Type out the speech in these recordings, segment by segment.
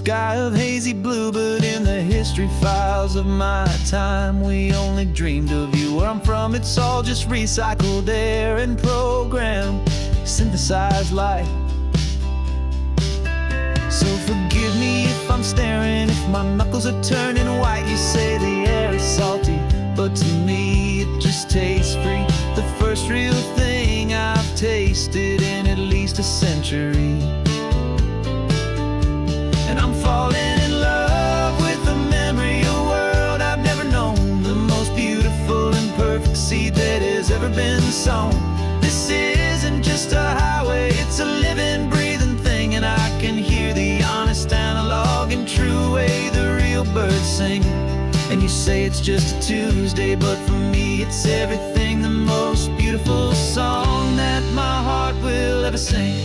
sky of hazy blue, but in the history files of my time, we only dreamed of you. Where I'm from, it's all just recycled air and programmed, synthesized light. So forgive me if I'm staring, if my knuckles are turning white. You say the air is salty, but to me it just tastes free. The first real thing I've tasted in at least a century. And I'm falling in love with the memory of a world I've never known, the most beautiful and perfect seed that has ever been sown. This isn't just a highway, it's a living, breathing thing, and I can hear the honest, analog, and true way the real birds sing. And you say it's just a Tuesday, but for me it's everything, the most beautiful song that my heart will ever sing.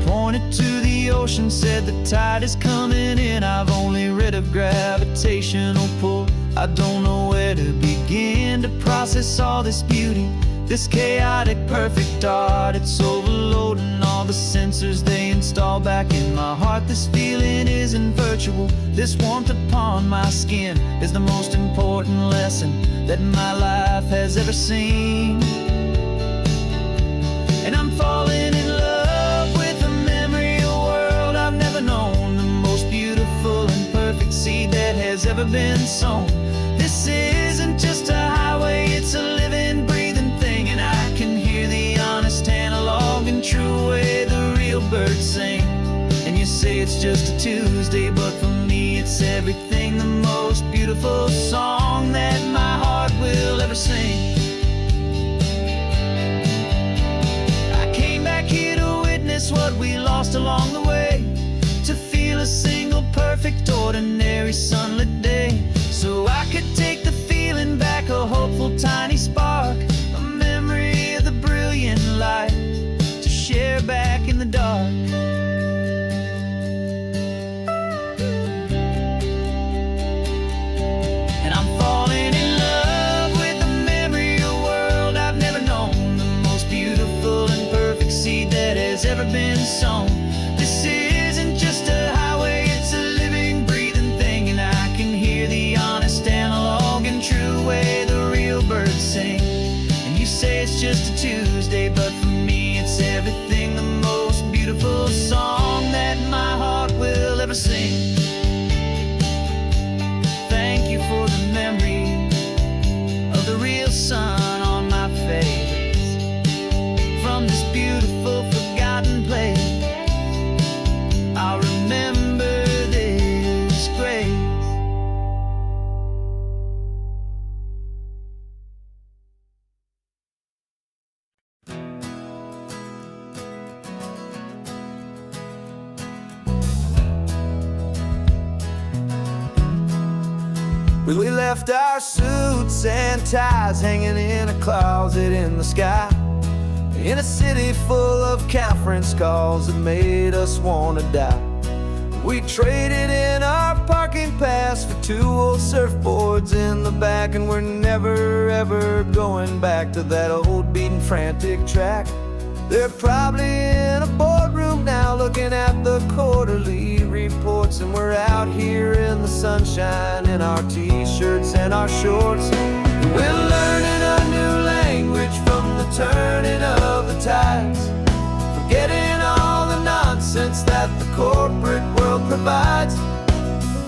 Pointed to the ocean, said the tide is coming in. I've only read of gravitational pull. I don't know where to begin to process all this beauty, this chaotic perfect art. It's overloading all the sensors they install back in my heart. This feeling isn't virtual, this warmth upon my skin is the most important lesson that my life has ever seen. And I'm falling in love with a memory, a world I've never known, the most beautiful and perfect seed that has ever been sown. This isn't just a highway, it's a living, breathing thing, and I can hear the honest, analog, and true way the real birds sing. And you say it's just a Tuesday, but for me it's everything, the most beautiful song that my heart will ever sing. What we lost along the way, to feel a single perfect ordinary sunlit day, so I could take the feeling back, a hopeful tiny spark, a memory of the brilliant light to share back in the dark. And I'm falling in love with the memory of a world I've never known, the most beautiful and perfect seed that has ever been sown. This isn't just a highway, it's a living, breathing thing, and I can hear the honest, analog, and true way the real birds sing. And you say it's just a Tuesday, but for me it's everything, the most beautiful song that my heart will ever sing. Thank you for the memory of the real sun on my face, from this beautiful forgotten place. I'll remember this grace. Well, we left our suits and ties hanging in a closet in the sky, in a city full of conference calls that made us wanna die. We traded in our parking pass for 2 old surfboards in the back, and we're never ever going back to that old beaten frantic track. They're probably in a boardroom now looking at the quarterly reports, and we're out here in the sunshine in our t-shirts and our shorts. We're learning a new language from the turning of the tides, forgetting all the nonsense that the corporate world provides.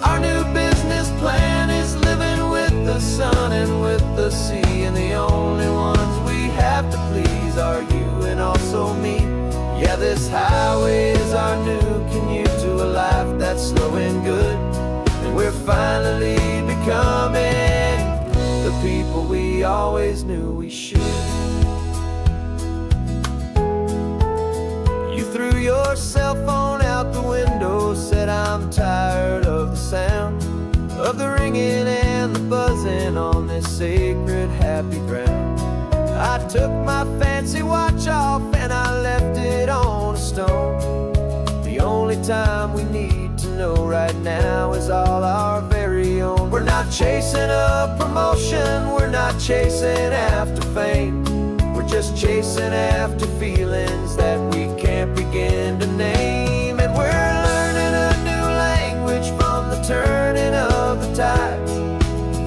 Our new business plan is living with the sun and with the sea, and the only ones we have to please are you and also me. Yeah, this highway is our new commute to a life that's slow and good, and we're finally becoming the people we always knew we should. You threw your cell phone out the window, said I'm tired of the sound of the ringing and the buzzing on this sacred happy ground. I took my fancy watch off and I left it on a stone. The only time we need to know right now is all our very own. We're not chasing a promotion, we're not chasing after fame, we're just chasing after feelings that we can't can't begin to name. And we're learning a new language from the turning of the tides,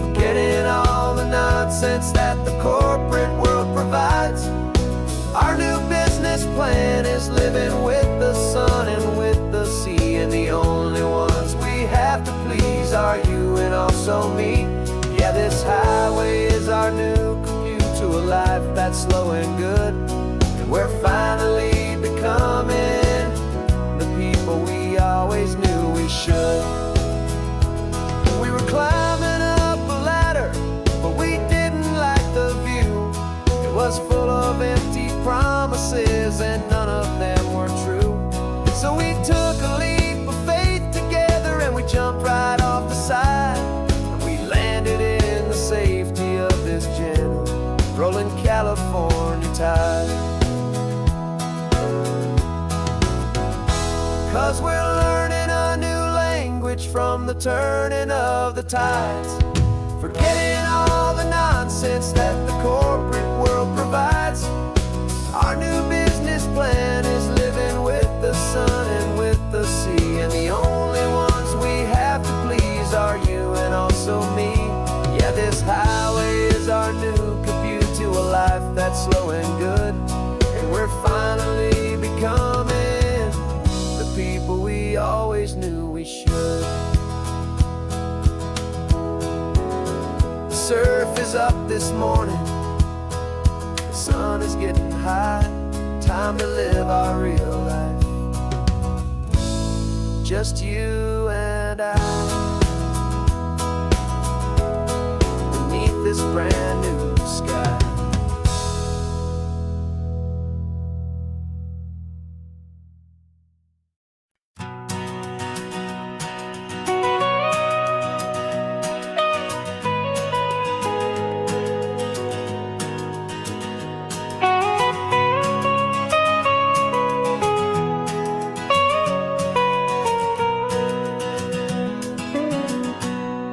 forgetting all the nonsense that the corporate world provides. Our new business plan is living with the sun and with the sea, and the only ones we have to please are you and also me. Yeah, this highway is our new commute to a life that's slow and good, and we're finally becoming the people we always knew we should. We were climbing up a ladder, but we didn't like the view. It was full of empty promises and none of them were true. So we took a leap of faith together and we jumped right off the side, and we landed in the safety of this gentle rolling California tide. 'Cause we're learning a new language from the turning of the tides, forgetting all the nonsense that the corporate world provides. Our new business plan is living with the sun and with the sea, and the only ones we have to please are you and also me. Yeah, this highway is our new commute to a life that's slow and good, and we're finally becoming the people we always knew we should. The surf is up this morning, the sun is getting high, time to live our real life, just you and I, beneath this brand new sky.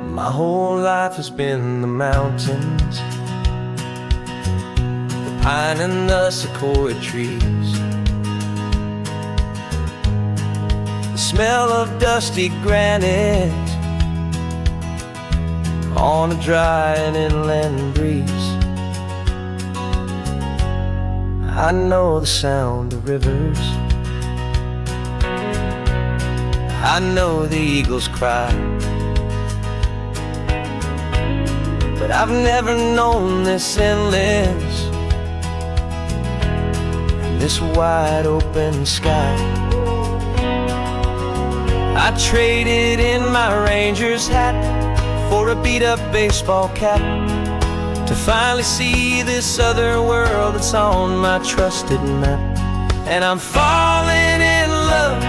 My whole life has been the mountains, the pine and the sequoia trees, the smell of dusty granite on a dry and inland breeze. I know the sound of rivers, I know the eagles cry, but I've never known this endless and this wide open sky. I traded in my Ranger's hat for a beat-up baseball cap to finally see this other world that's on my trusted map. And I'm falling in love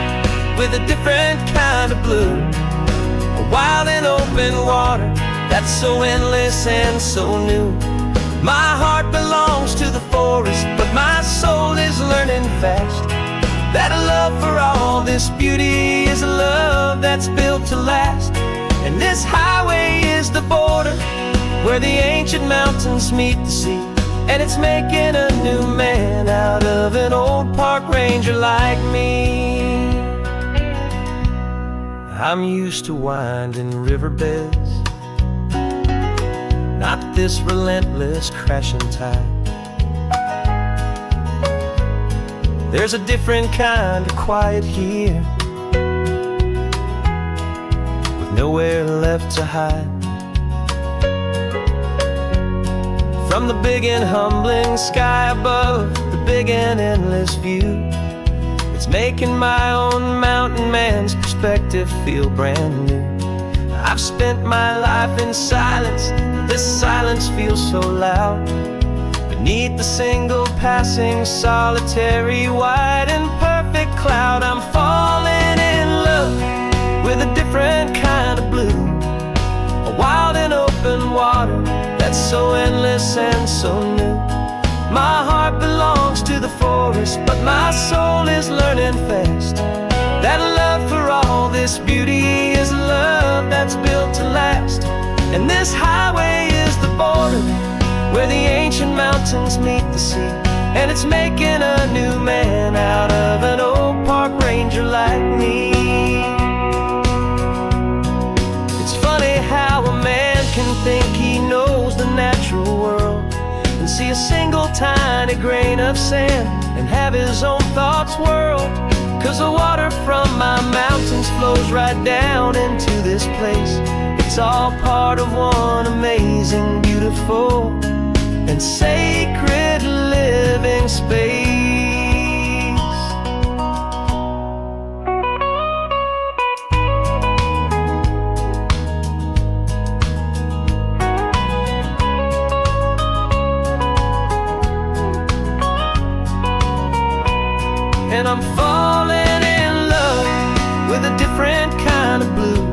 with a different kind of blue, a wild and open water that's so endless and so new. My heart belongs to the forest, but my soul is learning fast that a love for all this beauty is a love that's built to last. And this highway is the border where the ancient mountains meet the sea, and it's making a new man out of an old park ranger like me. I'm used to winding riverbeds, not this relentless crashing tide. There's a different kind of quiet here, with nowhere left to hide. From the big and humbling sky above, the big and endless view, it's making my own mountain man's perspective feel brand new. I've spent my life in silence, this silence feels so loud. Beneath the single passing solitary white and perfect cloud, I'm falling in love with a different kind of blue, a wild and open water that's so endless and so new. My heart belongs to the forest, but my soul is learning fast that love for all this beauty is love that's built to last. And this highway is the border where the ancient mountains meet the sea, and it's making a new man out of an old park ranger like me. It's funny how a man can think he knows the natural world and see a single tiny grain of sand and have his own thoughts whirl. 'Cause the water from my mountains flows right down into this place. It's all part of one amazing, beautiful, and sacred living space. And I'm falling in love with a different kind of blue,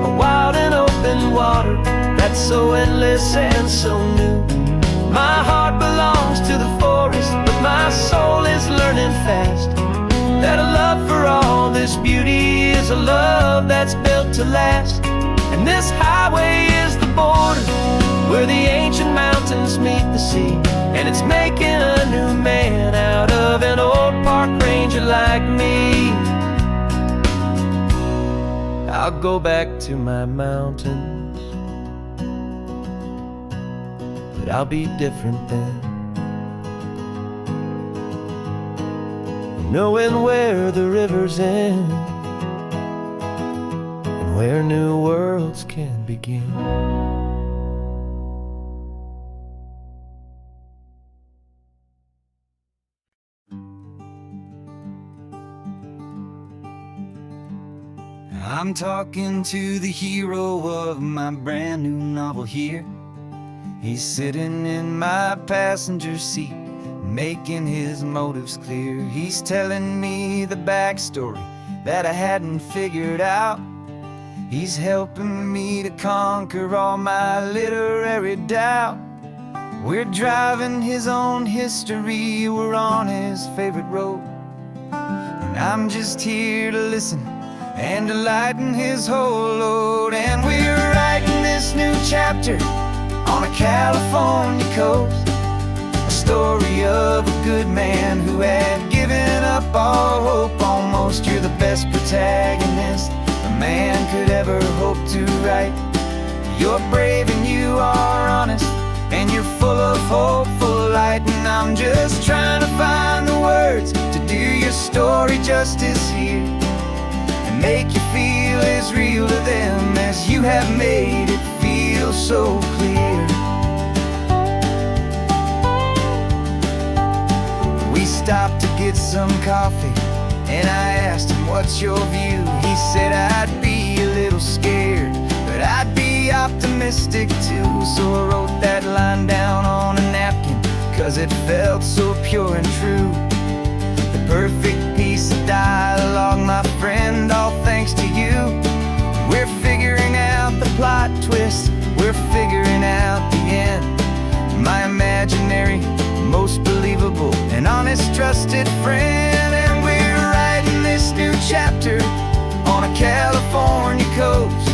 a wild and open water that's so endless and so new. My heart belongs to the forest, but my soul is learning fast that a love for all this beauty is a love that's built to last. And this highway is the border where the ancient mountains meet the sea, and it's making a new man out of an old park ranger like me. I'll go back to my mountains, but I'll be different then, knowing where the rivers end and where new worlds can begin. I'm talking to the hero of my brand new novel here. He's sitting in my passenger seat, making his motives clear. He's telling me the backstory that I hadn't figured out. He's helping me to conquer all my literary doubt. We're driving his own history, we're on his favorite road, and I'm just here to listen and to lighten his whole load. And we're writing this new chapter on a California coast, a story of a good man who had given up all hope almost. You're the best protagonist a man could ever hope to write. You're brave and you are honest, and you're full of hopeful light. And I'm just trying to find the words to do your story justice here, make you feel as real to them as you have made it feel so clear. We stopped to get some coffee, and I asked him, what's your view? He said, I'd be a little scared, but I'd be optimistic too. So I wrote that line down on a napkin, 'cause it felt so pure and true. The perfect piece of dialogue, my friend, all thanks to you. We're figuring out the plot twist, we're figuring out the end. My imaginary, most believable and honest trusted friend. And we're writing this new chapter on a California coast,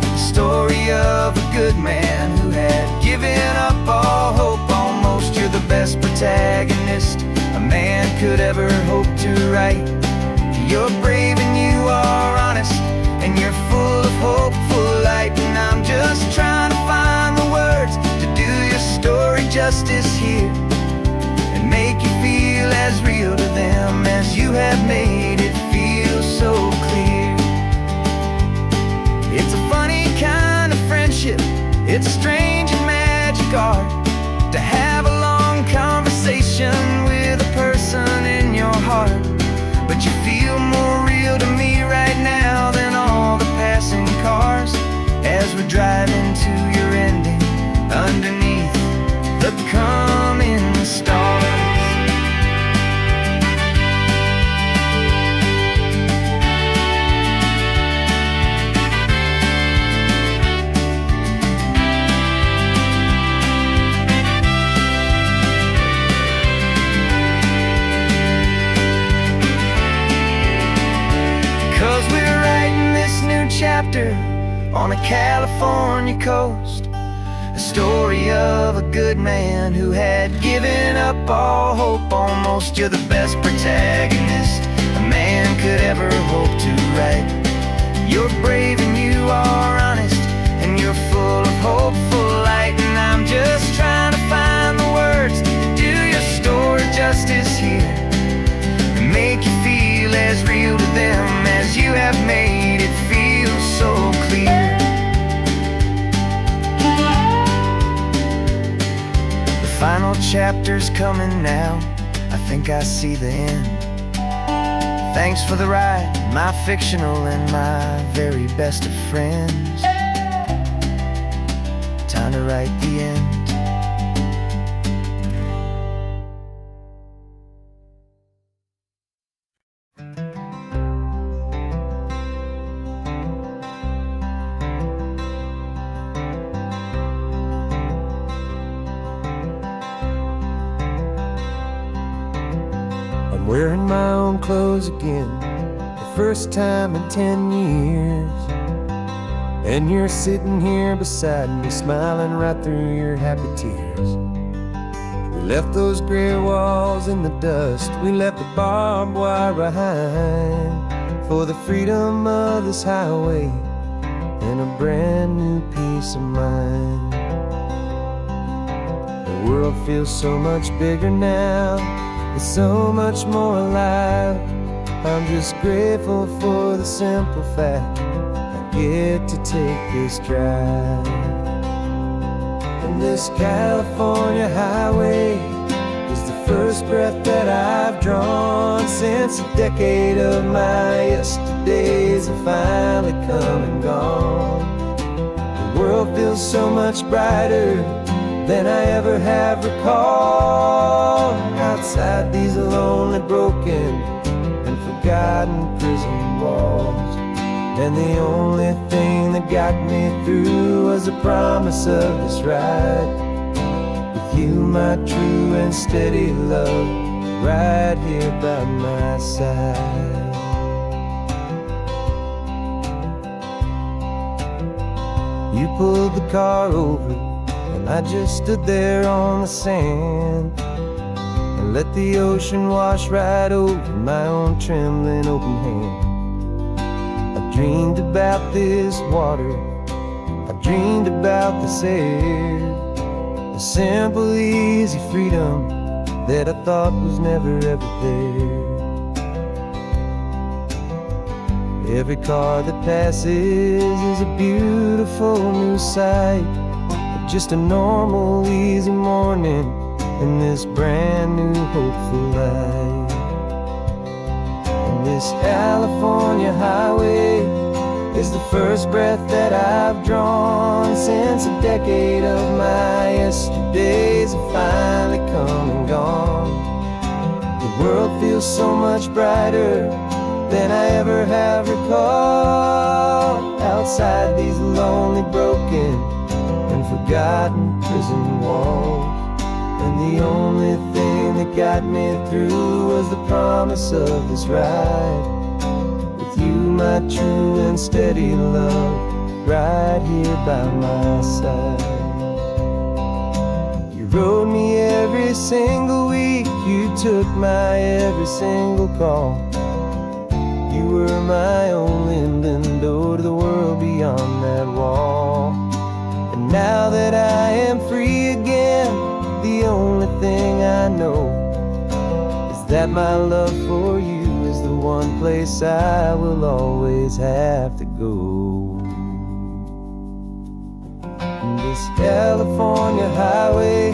the story of a good man who had given up all hope almost. You're the best protagonist a man could ever hope to write. You're brave and you are honest, and you're full of hopeful light. And I'm just trying to find the words to do your story justice here, and make you feel as real to them as you have made it feel so clear. It's a funny kind of friendship, it's strange and magic art to have a long conversation with a person in your heart. But you feel more real to me right now than all the passing cars, as we're driving to your ending underneath the coming stars. Chapter on a California coast, A story of a good man who had given up all hope almost. You're the best protagonist a man could ever hope to write. You're brave and you are honest, and you're full of hopeful light. And I'm just trying to find the words to do your story justice here, and make you feel as real to them as you have made it feel so clear. The final chapter's coming now, I think I see the end. Thanks for the ride, my fictional and my very best of friends. Time to write the end. I'm wearing my own clothes again, the first time in 10 years. And you're sitting here beside me, smiling right through your happy tears. We left those gray walls in the dust, we left the barbed wire behind, for the freedom of this highway and a brand new peace of mind. The world feels so much bigger now, it's so much more alive. I'm just grateful for the simple fact I get to take this drive. And this California highway is the first breath that I've drawn since a decade of my yesterdays have finally come and gone. The world feels so much brighter than I ever have recalled. Outside these lonely, broken, and forgotten prison walls. And the only thing that got me through was the promise of this ride. With you, my true and steady love, right here by my side. You pulled the car over, and I just stood there on the sand, and let the ocean wash right over my own trembling open hand. I dreamed about this water, I dreamed about this air, the simple, easy freedom that I thought was never ever there. Every car that passes is a beautiful new sight, just a normal, easy morning in this brand new, hopeful life. And this California highway is the first breath that I've drawn since a decade of my yesterdays have finally come and gone. The world feels so much brighter than I ever have recalled. Outside these lonely, broken, and forgotten prison walls. And the only thing that got me through was the promise of this ride. With you, my true and steady love, right here by my side. You rode me every single week, you took my every single call. You were my only window to the world beyond that wall. And now that I am free again, the only thing I know is that my love for you is the one place I will always have to go. And this California highway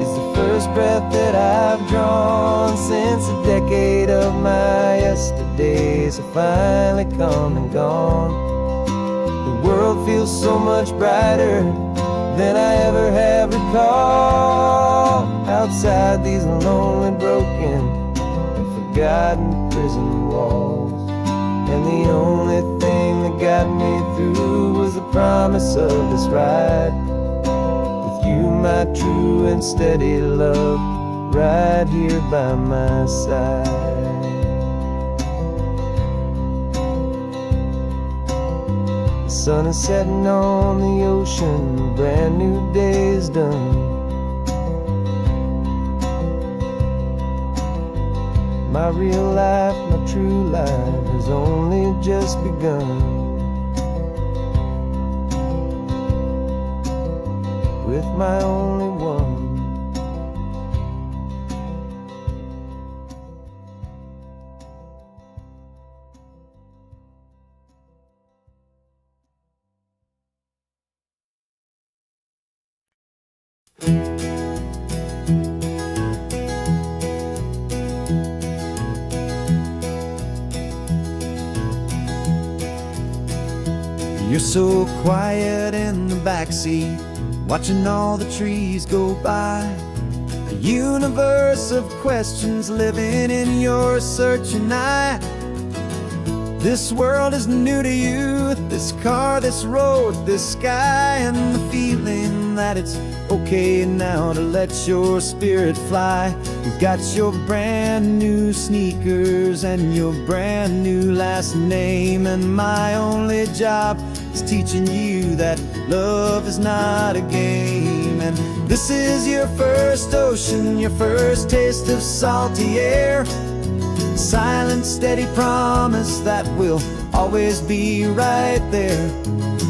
is the first breath that I've drawn since a decade of my yesterdays have finally come and gone. The world feels so much brighter than I ever have recalled. Outside these lonely, broken, and forgotten prison walls. And the only thing that got me through was the promise of this ride. With you, my true and steady love, right here by my side. sun is setting on the ocean, a brand new day is done. My real life, my true life has only just begun. With my only one. You're so quiet in the backseat, watching all the trees go by. A universe of questions living in your searching eye. This world is new to you, this car, this road, this sky, and the feeling that it's okay now to let your spirit fly. You've got your brand new sneakers and your brand new last name, and my only job is teaching you that love is not a game. And this is your first ocean, your first taste of salty air. Silent, steady promise that we'll always be right there.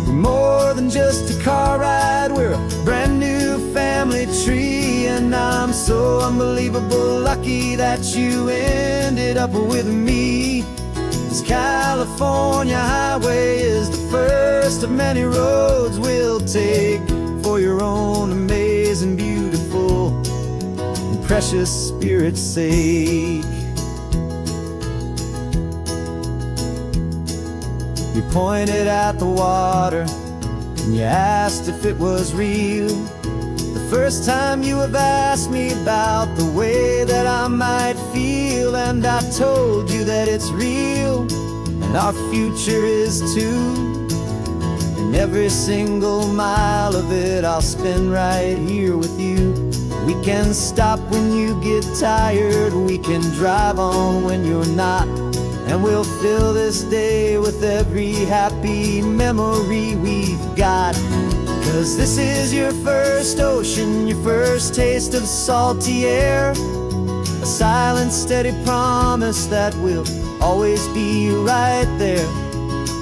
We're more than just a car ride, we're a brand new family tree. And I'm so unbelievable lucky that you ended up with me. This California highway is the first of many roads we'll take for your own amazing, beautiful, and precious spirit's sake. You pointed at the water and you asked if it was real. The first time you have asked me about the way that I might feel, and I told you that it's real and our future is too. And every single mile of it I'll spend right here with you. We can stop when you get tired, we can drive on when you're not, and we'll fill this day with every happy memory we've got. 'Cause this is your first ocean, your first taste of salty air. A silent, steady promise that we'll always be right there.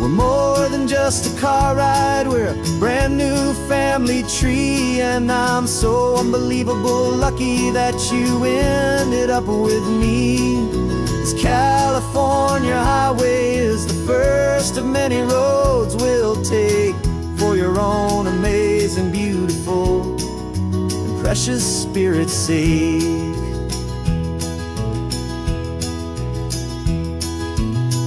We're more than just a car ride, we're a brand new family tree. And I'm so unbelievable lucky that you ended up with me. This California highway is the first of many roads we'll take for your own amazing, beautiful, and precious spirit's sake.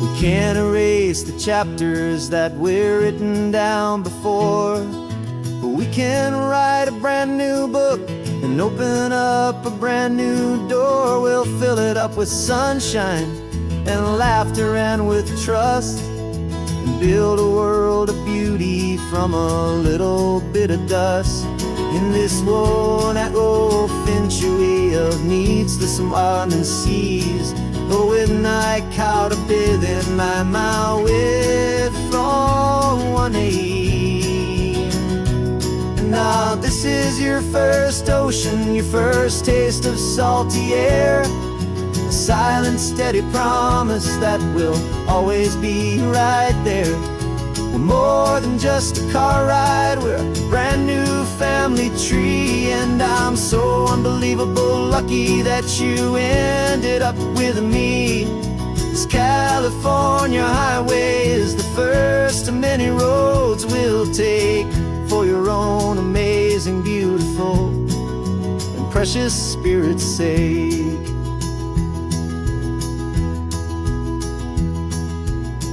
We can't erase the chapters that were written down before, but we can write a brand new book and open up a brand new door. We'll fill it up with sunshine and laughter and with trust, and build a world of beauty from a little bit of dust. In this world that finch of needs the surrounding seas, but with night caught a bit in my mouth with from one aim. Now this is your first ocean, your first taste of salty air. A silent, steady promise that we'll always be right there. We're more than just a car ride, we're a brand new family tree. And I'm so unbelievable lucky that you ended up with me. This California highway is the first of many roads we'll take for your own amazing, beautiful, and precious spirit's sake.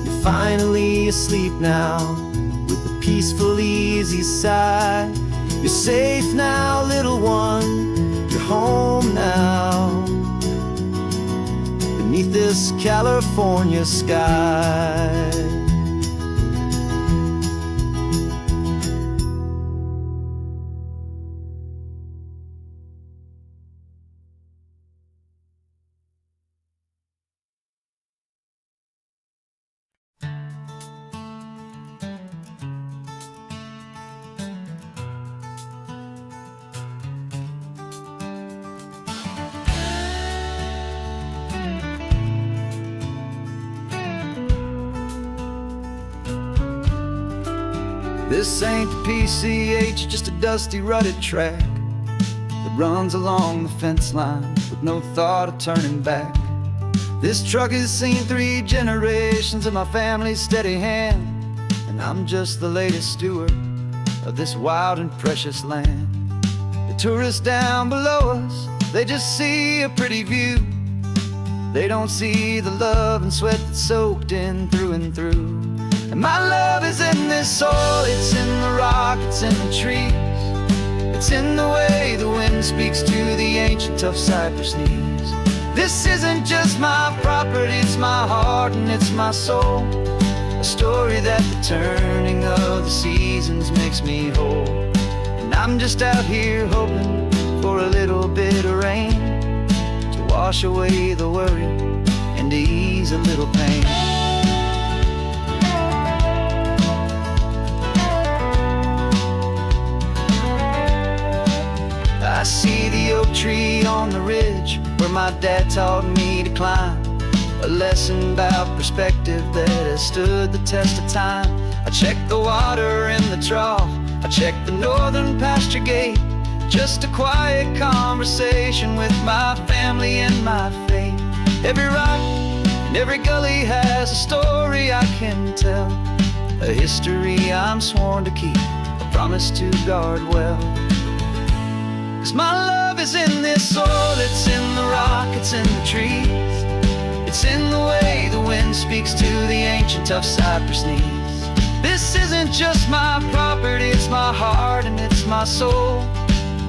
You're finally asleep now with a peaceful, easy sigh. You're safe now, little one, you're home now, beneath this California sky. This ain't the PCH, just a dusty, rutted track that runs along the fence line with no thought of turning back. This truck has seen 3 generations of my family's steady hand, and I'm just the latest steward of this wild and precious land. The tourists down below us, they just see a pretty view. They don't see the love and sweat that's soaked in through and through. And my love is in this soil, it's in the rock, it's in the trees. It's in the way the wind speaks to the ancient tough cypress knees. This isn't just my property, it's my heart and it's my soul. A story that the turning of the seasons makes me whole. And I'm just out here hoping for a little bit of rain to wash away the worry and to ease a little pain. I see the oak tree on the ridge where my dad taught me to climb. A lesson about perspective that has stood the test of time. I check the water in the trough, I check the northern pasture gate. Just a quiet conversation with my family and my faith. Every rock and every gully has a story I can tell, a history I'm sworn to keep, a promise to guard well. 'Cause my love is in this soil, it's in the rock, it's in the trees. It's in the way the wind speaks to the ancient tough cypress knees. This isn't just my property, it's my heart and it's my soul.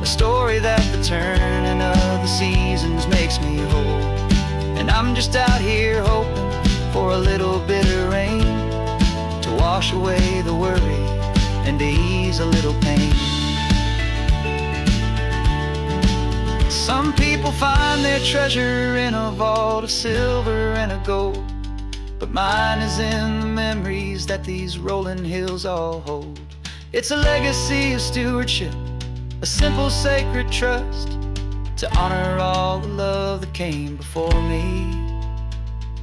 A story that the turning of the seasons makes me whole. And I'm just out here hoping for a little bit of rain to wash away the worry and to ease a little pain. Some people find their treasure in a vault of silver and of gold, but mine is in the memories that these rolling hills all hold. It's a legacy of stewardship, a simple sacred trust, to honor all the love that came before me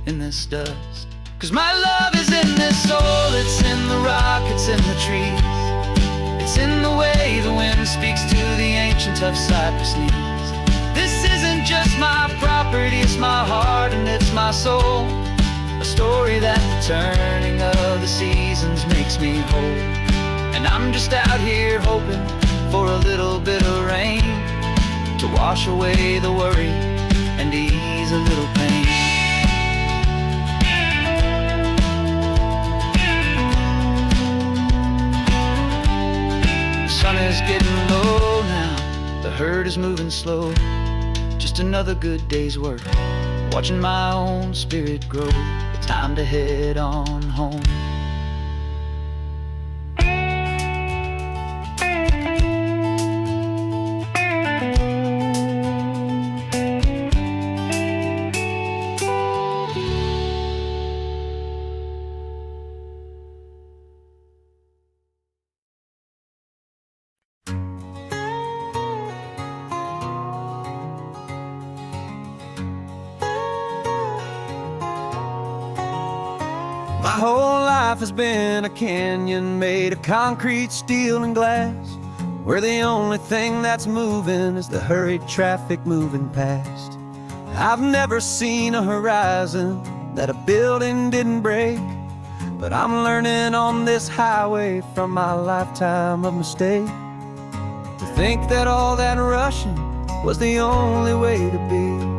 in this dust. 'Cause my love is in this soil, it's in the rock, it's in the trees. It's in the way the wind speaks to the ancient tough cypress knees. This isn't just my property, it's my heart and it's my soul. A story that the turning of the seasons makes me whole. And I'm just out here hoping for a little bit of rain to wash away the worry and ease a little pain. The sun is getting low now, the herd is moving slow. Just another good day's work, watching my own spirit grow. Time to head on home. My whole life has been a canyon made of concrete, steel, and glass, where the only thing that's moving is the hurried traffic moving past. I've never seen a horizon that a building didn't break, but I'm learning on this highway from my lifetime of mistake to think that all that rushing was the only way to be.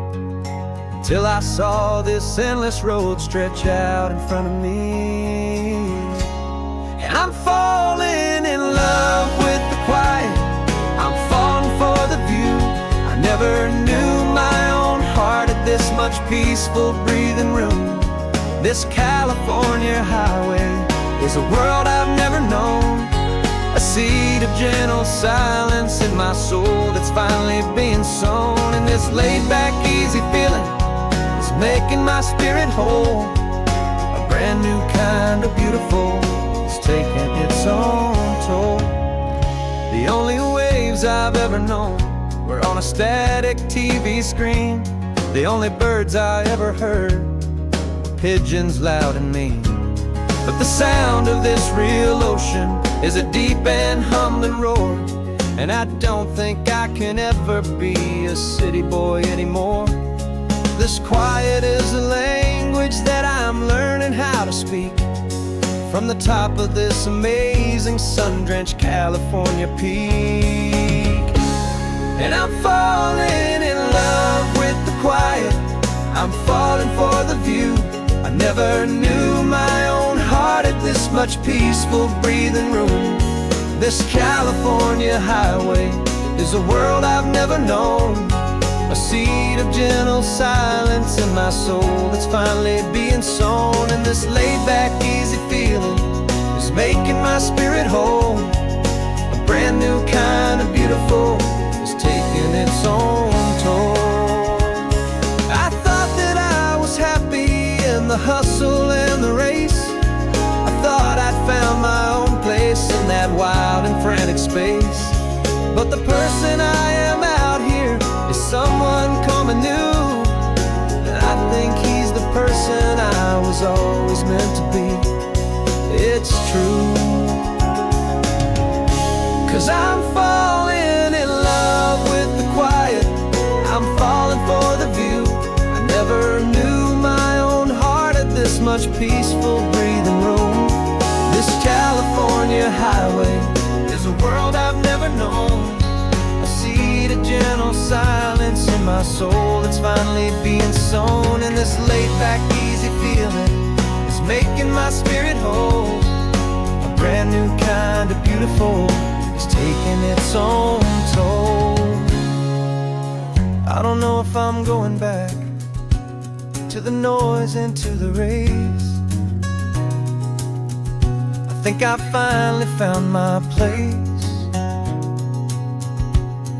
Till I saw this endless road stretch out in front of me. And I'm falling in love with the quiet, I'm falling for the view. I never knew my own heart had this much peaceful breathing room. This California highway is a world I've never known, a seed of gentle silence in my soul that's finally being sown. And this laid-back, easy feeling making my spirit whole. A brand new kind of beautiful is taking its own toll. The only waves I've ever known were on a static TV screen. The only birds I ever heard were pigeons loud and mean. But the sound of this real ocean is a deep and humbling roar. And I don't think I can ever be a city boy anymore. This quiet is a language that I'm learning how to speak from the top of this amazing sun-drenched California peak. And I'm falling in love with the quiet, I'm falling for the view. I never knew my own heart had this much peaceful breathing room. This California highway is a world I've never known, a seed of gentle silence in my soul that's finally being sown. And this laid-back, easy feeling is making my spirit whole. A brand new kind of beautiful is taking its own toll. I thought that I was happy in the hustle and the race. I thought I'd found my own place in that wild and frantic space. But the person I am out here is someone coming new. I think he's the person I was always meant to be. It's true, 'cause I'm falling in love with the quiet, I'm falling for the view. I never knew my own heart had this much peaceful breathing room. This California highway is a world I've never known, a seed of gentle silence in my soul that's finally being sown. And this laid-back, easy feeling is making my spirit whole. A brand new kind of beautiful is taking its own toll. I don't know if I'm going back to the noise and to the race. I think I finally found my place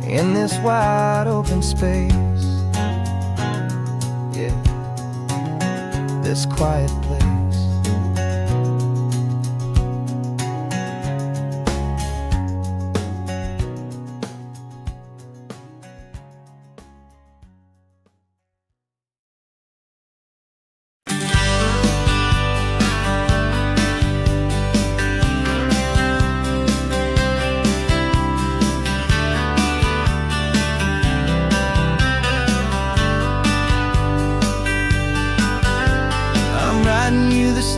in this wide open space. Yeah, this quiet place.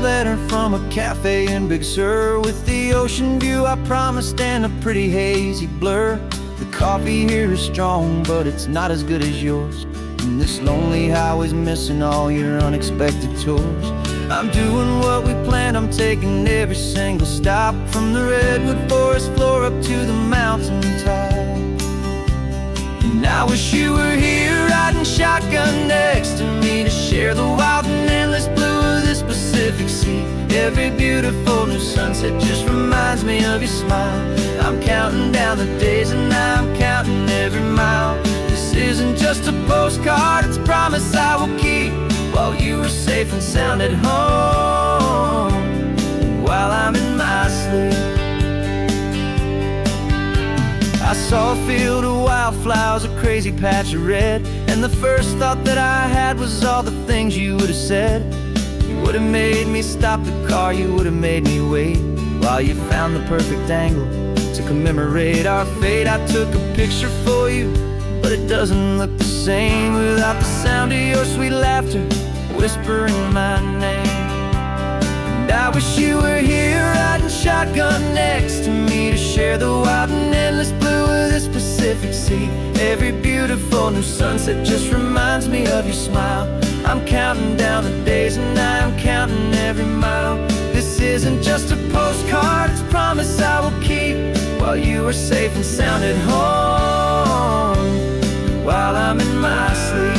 Letter from a cafe in Big Sur with the ocean view I promised and a pretty hazy blur. The coffee here is strong, but it's not as good as yours. And this lonely highway's missing all your unexpected tours. I'm doing what we planned, I'm taking every single stop, from the redwood forest floor up to the mountain top. And I wish you were here riding shotgun next to me to share the wild and endless blue of this Pacific Sea. Every beautiful new sunset just reminds me of your smile. I'm counting down the days and I'm counting every mile. This isn't just a postcard, it's a promise I will keep, while you are safe and sound at home, while I'm in my sleep. I saw a field of wildflowers, a crazy patch of red, and the first thought that I had was all the things you would have said. You would have made me stop the car, you would have made me wait, while you found the perfect angle to commemorate our fate. I took a picture for you, but it doesn't look the same without the sound of your sweet laughter whispering my name. And I wish you were here riding shotgun next to me to share the wild and endless blue of this Pacific Sea. Every beautiful new sunset just reminds me of your smile. I'm counting down the days and I'm counting every mile. This isn't just a postcard, it's a promise I will keep, while you are safe and sound at home, while I'm in my sleep.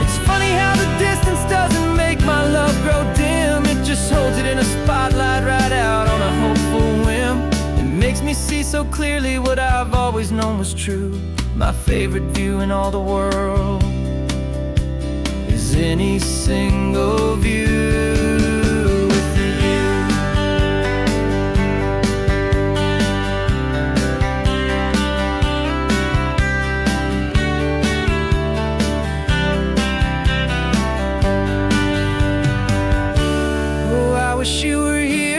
It's funny how the distance doesn't make my love grow dim. It just holds it in a spotlight right out on a hopeful whim. It makes me see so clearly what I've always known was true. My favorite view in all the world is any single view with you. Oh, I wish you were here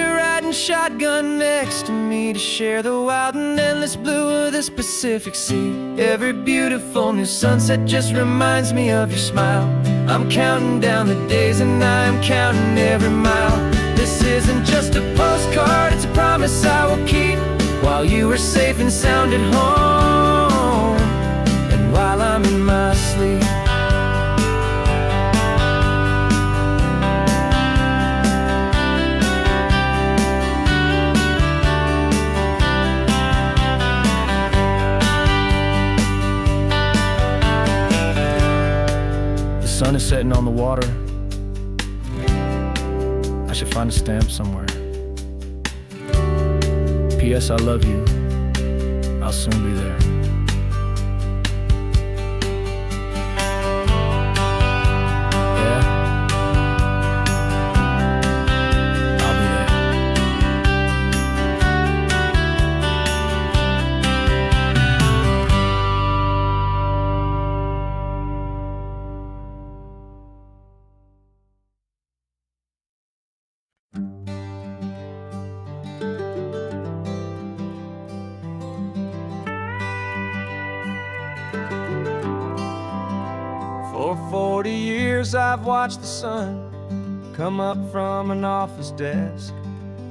shotgun next to me to share the wild and endless blue of this Pacific Sea. Every beautiful new sunset just reminds me of your smile. I'm counting down the days and I am counting every mile. This isn't just a postcard, it's a promise I will keep. While you are safe and sound at home, and while I'm in my sleep. The sun is setting on the water. I should find a stamp somewhere. P.S. I love you. I'll soon be there. Yeah? I'll be there. For 40 years I've watched the sun come up from an office desk,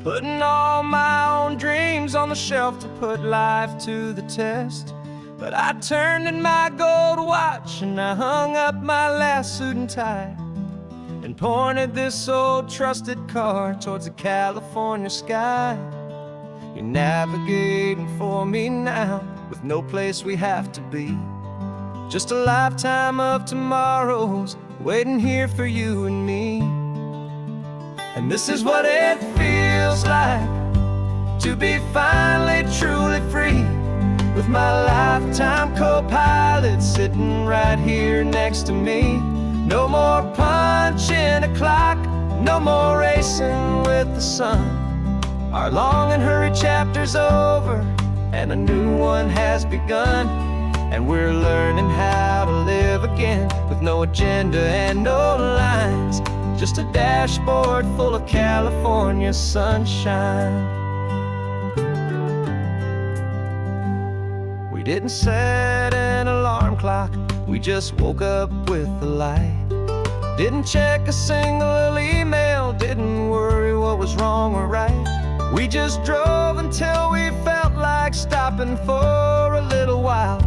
putting all my own dreams on the shelf to put life to the test. But I turned in my gold watch and I hung up my last suit and tie, and pointed this old trusted car towards the California sky. You're navigating for me now, with no place we have to be. Just a lifetime of tomorrows waiting here for you and me. And this is what it feels like to be finally truly free, with my lifetime co-pilot sitting right here next to me. No more punching a clock, no more racing with the sun. Our long and hurried chapter's over and a new one has begun. And we're learning how to live again, with no agenda and no lines, just a dashboard full of California sunshine. We didn't set an alarm clock, we just woke up with the light. Didn't check a single email, didn't worry what was wrong or right. We just drove until we felt like stopping for a little while.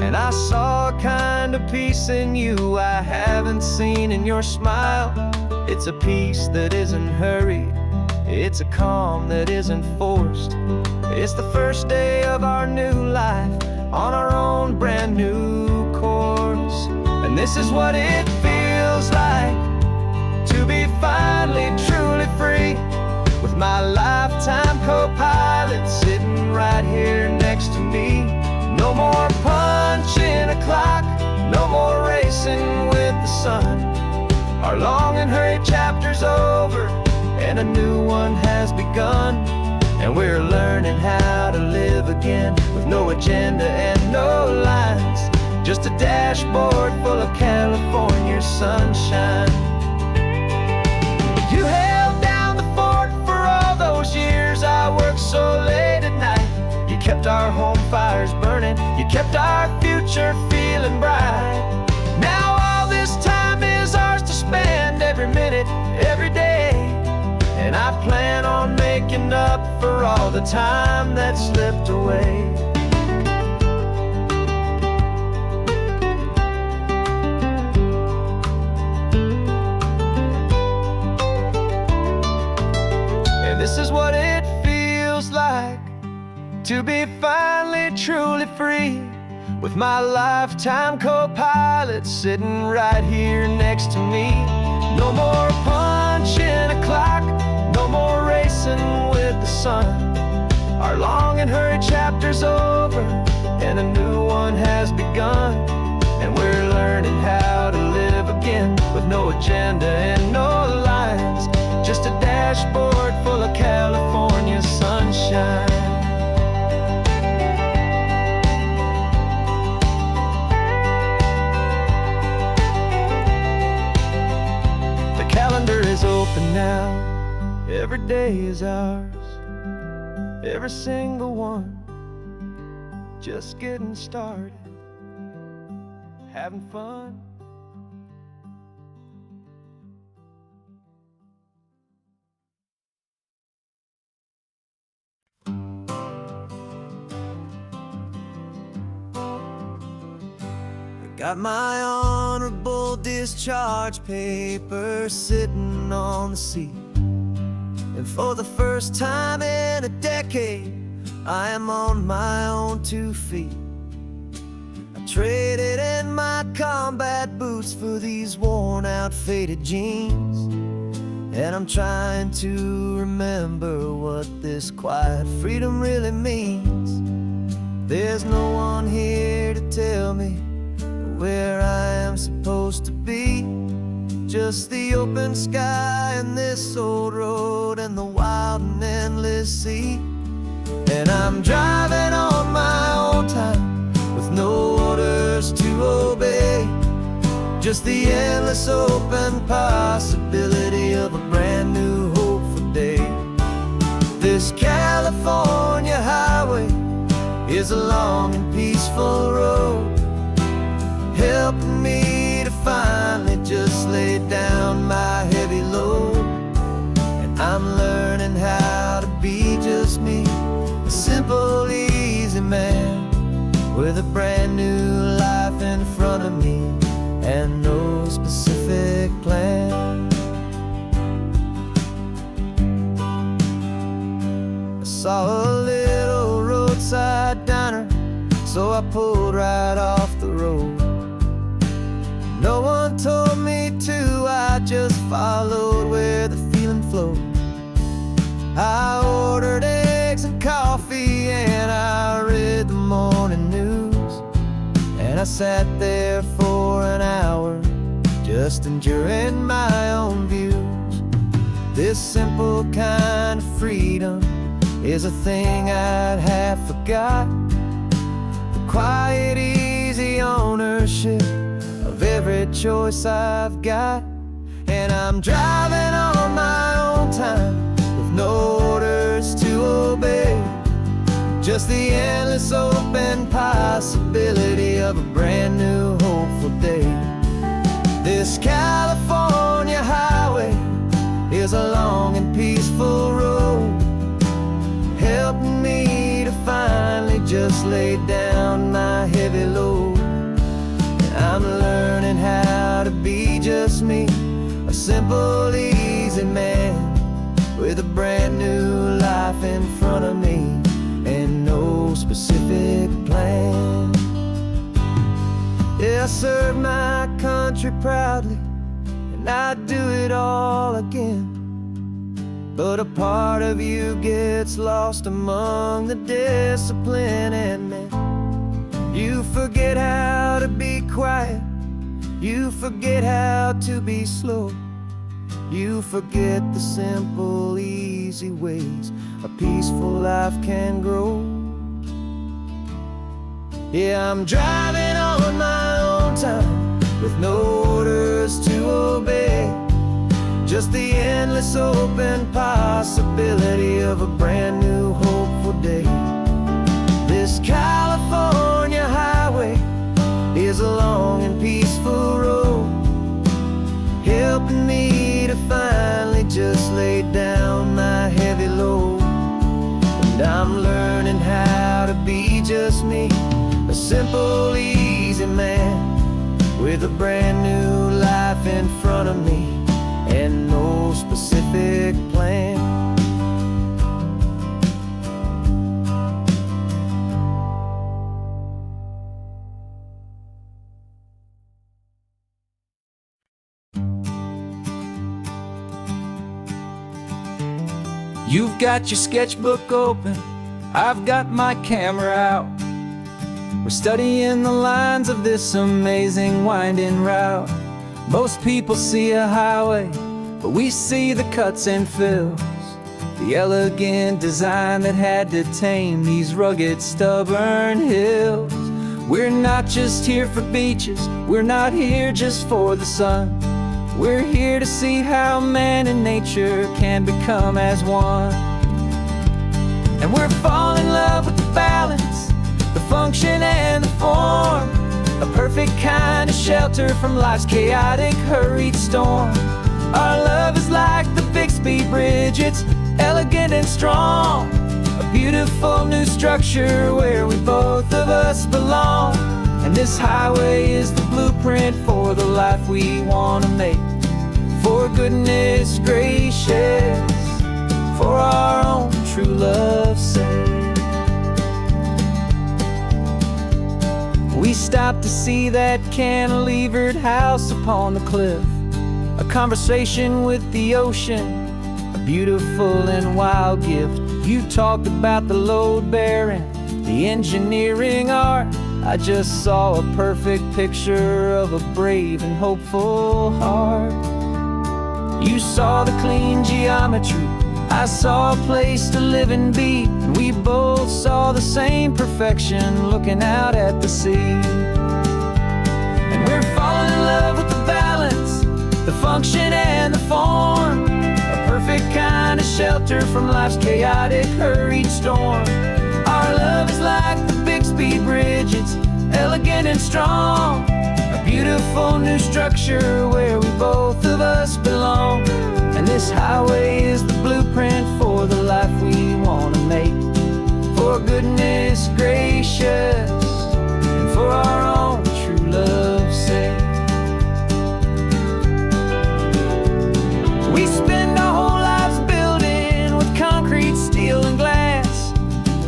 And I saw a kind of peace in you I haven't seen in your smile. It's a peace that isn't hurried, it's a calm that isn't forced. It's the first day of our new life on our own brand new course. And this is what it feels like to be finally truly free, with my lifetime co-pilot sitting right here next to me. No more punching a clock, no more racing with the sun. Our long and hurried chapter's over and a new one has begun. And we're learning how to live again, with no agenda and no lines, just a dashboard full of California sunshine. You held down the fort for all those years I worked so late at night. You kept our home fires burning, you kept our future feeling bright. Now all this time is ours to spend, every minute, every day. And I plan on making up for all the time that slipped away. And this is what it feels like to be finally truly free, with my lifetime co-pilot sitting right here next to me. No more punching a clock, no more racing with the sun. Our long and hurried chapter's over and a new one has begun. And we're learning how to live again, with no agenda and no lines, just a dashboard full of California sunshine. Is open now, every day is ours, every single one. Just getting started, having fun. Got my honorable discharge paper sitting on the seat, and for the first time in a decade, I am on my own 2 feet. I traded in my combat boots for these worn out faded jeans, and I'm trying to remember what this quiet freedom really means. There's no one here to tell me where I am supposed to be, just the open sky and this old road and the wild and endless sea. And I'm driving on my own time with no orders to obey, just the endless open possibility of a brand new hopeful day. This California highway is a long and peaceful road, helping me to finally just lay down my heavy load. And I'm learning how to be just me, a simple, easy man with a brand new life in front of me and no specific plan. I saw a little roadside diner, so I pulled right off the road. No one told me to, I just followed where the feeling flowed. I ordered eggs and coffee and I read the morning news, and I sat there for an hour just enduring my own views. This simple kind of freedom is a thing I'd have forgot, the quiet, easy ownership of every choice I've got. And I'm driving on my own time with no orders to obey, just the endless open possibility of a brand new hopeful day. This California highway is a long and peaceful road, helping me to finally just lay down my heavy load. I'm learning how to be just me, a simple, easy man with a brand new life in front of me and no specific plan. Yeah, I serve my country proudly and I'd do it all again, but a part of you gets lost among the discipline and men. You forget how to be quiet, you forget how to be slow, you forget the simple, easy ways a peaceful life can grow. Yeah, I'm driving on my own time with no orders to obey, just the endless open possibility of a brand new hopeful day. This California highway is a long and peaceful road, helping me to finally just lay down my heavy load. And I'm learning how to be just me, a simple, easy man with a brand new life in front of me and no specific plan. You've got your sketchbook open, I've got my camera out. We're studying the lines of this amazing winding route. Most people see a highway, but we see the cuts and fills, the elegant design that had to tame these rugged, stubborn hills. We're not just here for beaches, we're not here just for the sun. We're here to see how man and nature can become as one. And we're falling in love with the balance, the function and the form, a perfect kind of shelter from life's chaotic, hurried storm. Our love is like the Bixby Bridge, it's elegant and strong, a beautiful new structure where we both of us belong. And this highway is the blueprint for the life we want to make. For goodness gracious, for our own true love's sake. We stopped to see that cantilevered house upon the cliff, a conversation with the ocean, a beautiful and wild gift. You talked about the load bearing, the engineering art. I just saw a perfect picture of a brave and hopeful heart. You saw the clean geometry, I saw a place to live and be, and we both saw the same perfection looking out at the sea. And we're falling in love with the balance, the function and the form, a perfect kind of shelter from life's chaotic, hurried storm. Our love is like the Bixby Bridge, it's elegant and strong, a beautiful new structure where we both of us belong. And this highway is the blueprint for the life we want to make. For goodness gracious, and for our own true love's sake. We spend our whole lives building with concrete, steel and glass,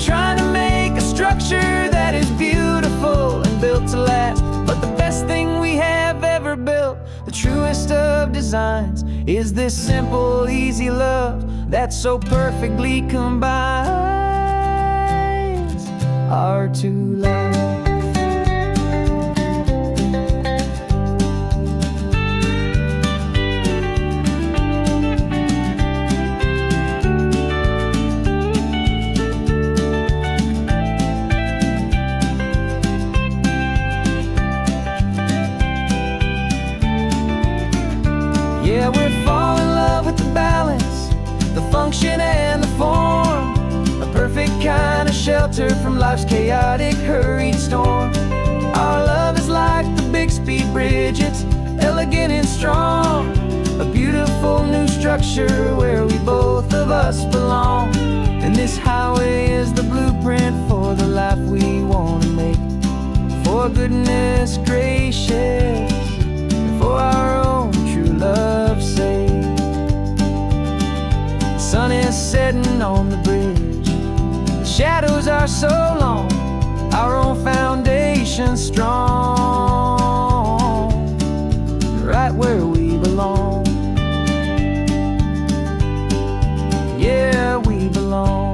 trying to make a structure that is beautiful and built to last. But the best thing we have ever built, the truest of designs, is this simple, easy love that so perfectly combines our two lives. Yeah, we're falling in love with the balance, the function and the form, a perfect kind of shelter from life's chaotic, hurried storm. Our love is like the Bixby Bridge, it's elegant and strong, a beautiful new structure where we both of us belong. And this highway is the blueprint for the life we want to make. For goodness gracious, and for our own true love's sake. The sun is setting on the bridge, the shadows are so long, our own foundation strong, right where we belong. Yeah, we belong.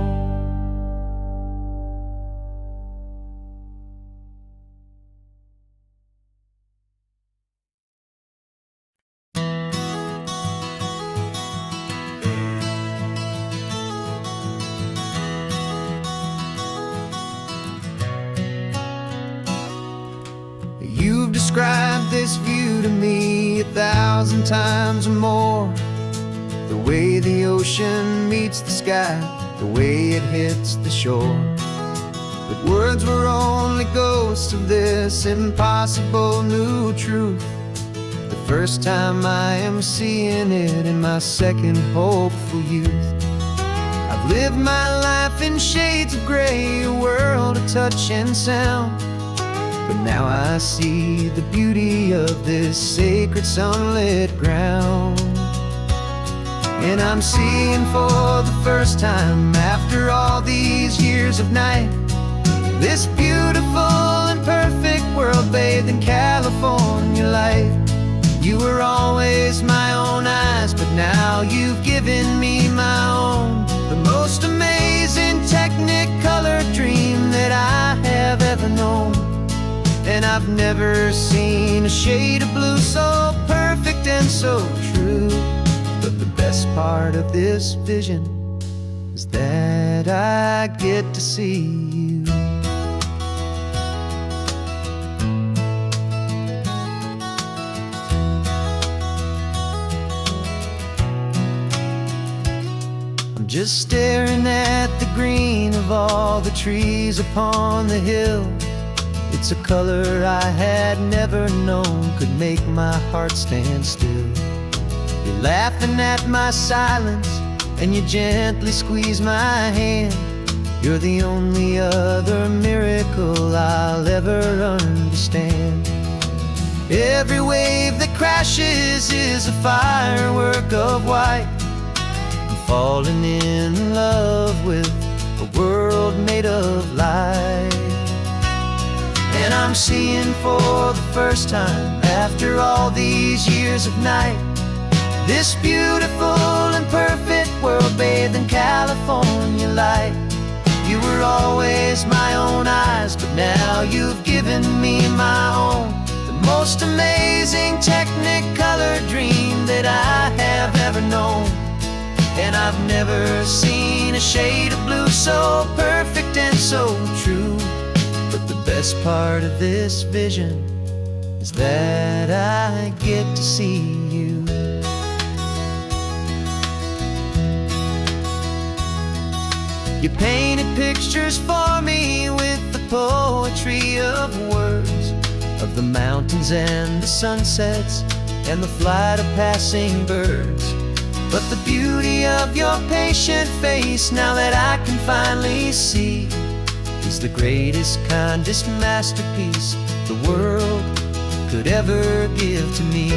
You've described this view to me 1,000 times or more. The way the ocean meets the sky, the way it hits the shore. But words were only ghosts of this impossible new truth. The first time I am seeing it in my second hopeful youth. I've lived my life in shades of gray, a world of touch and sound. But now I see the beauty of this sacred sunlit ground. And I'm seeing for the first time, after all these years of night, this beautiful and perfect world bathed in California light. You were always my own eyes, but now you've given me my own. The most amazing technicolor dream that I have ever known. And I've never seen a shade of blue so perfect and so true. But the best part of this vision is that I get to see you. just staring at the green of all the trees upon the hill. It's a color I had never known could make my heart stand still. You're laughing at my silence, and you gently squeeze my hand. You're the only other miracle I'll ever understand. Every wave that crashes is a firework of white. I'm falling in love with a world made of light. And I'm seeing for the first time, after all these years of night, this beautiful and perfect world bathed in California light. You were always my own eyes, but now you've given me my own. The most amazing Technicolor dream that I have ever known. And I've never seen a shade of blue so perfect and so true. But the best part of this vision is that I get to see you. You painted pictures for me with the poetry of words, of the mountains and the sunsets and the flight of passing birds. But the beauty of your patient face, now that I can finally see, is the greatest, kindest masterpiece the world could ever give to me.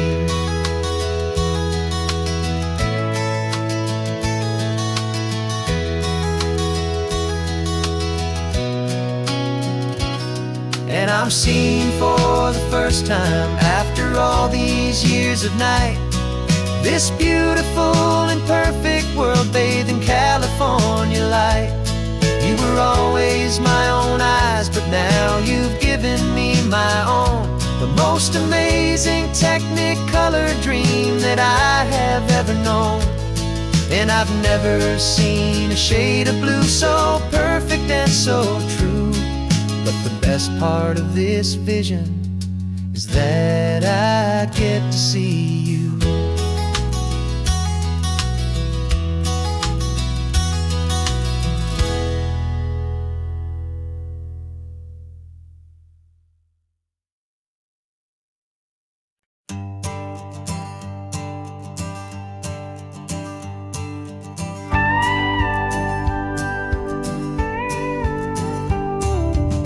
And I'm seeing for the first time, after all these years of night, this beautiful and perfect world bathed in California light. You were always my own eyes, but now you've given me my own. The most amazing Technicolor dream that I have ever known. And I've never seen a shade of blue so perfect and so true. But the best part of this vision is that I get to see you.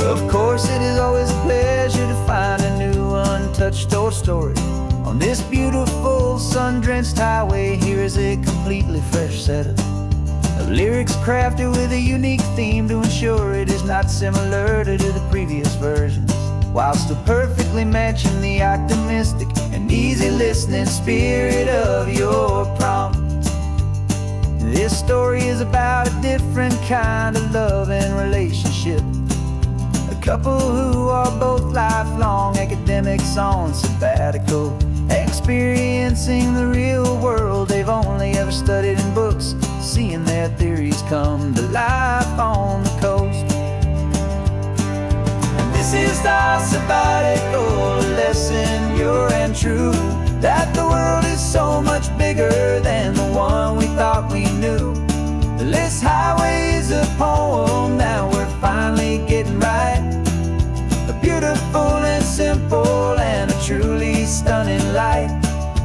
Of course, it is always a pleasure to find a new untouched story. On this beautiful sun-drenched highway, here is a completely fresh set of lyrics crafted with a unique theme to ensure it is not similar to the previous versions, while still perfectly matching the optimistic and easy listening spirit of your prompt. This story is about a different kind of love and relationship. A couple who are both lifelong academics on sabbatical, experiencing the real world they've only ever studied in books, seeing their theories come to life on the coast. And this is our sabbatical lesson, pure and true, that the world is so much bigger than the one we thought we knew. This highway is a poem that we're finally getting right. A beautiful and simple and a truly stunning light.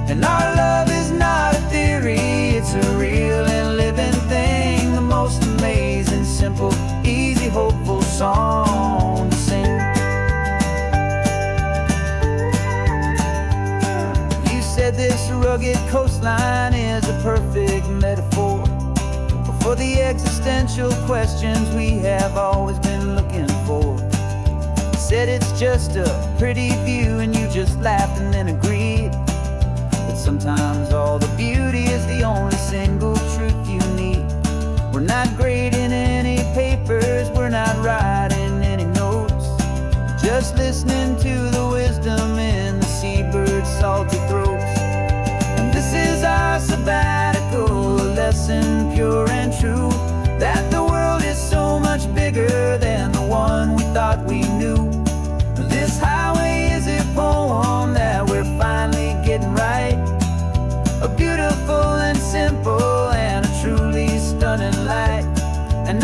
And our love is not a theory, it's a real and living thing. The most amazing, simple, easy, hopeful song to sing. You said this rugged coastline is a perfect metaphor for the existential questions we have always been looking for. You said it's just a pretty view and you just laughed and then agreed that sometimes all the beauty is the only single truth you need. We're not grading any papers, we're not writing any notes, just listening to the wisdom in the seabird's salty throats. And this is our sabbatical lesson, pure and true, that the world is so much bigger than the one we thought we knew. This highway is a poem that we're finally getting right. A beautiful and simple and a truly stunning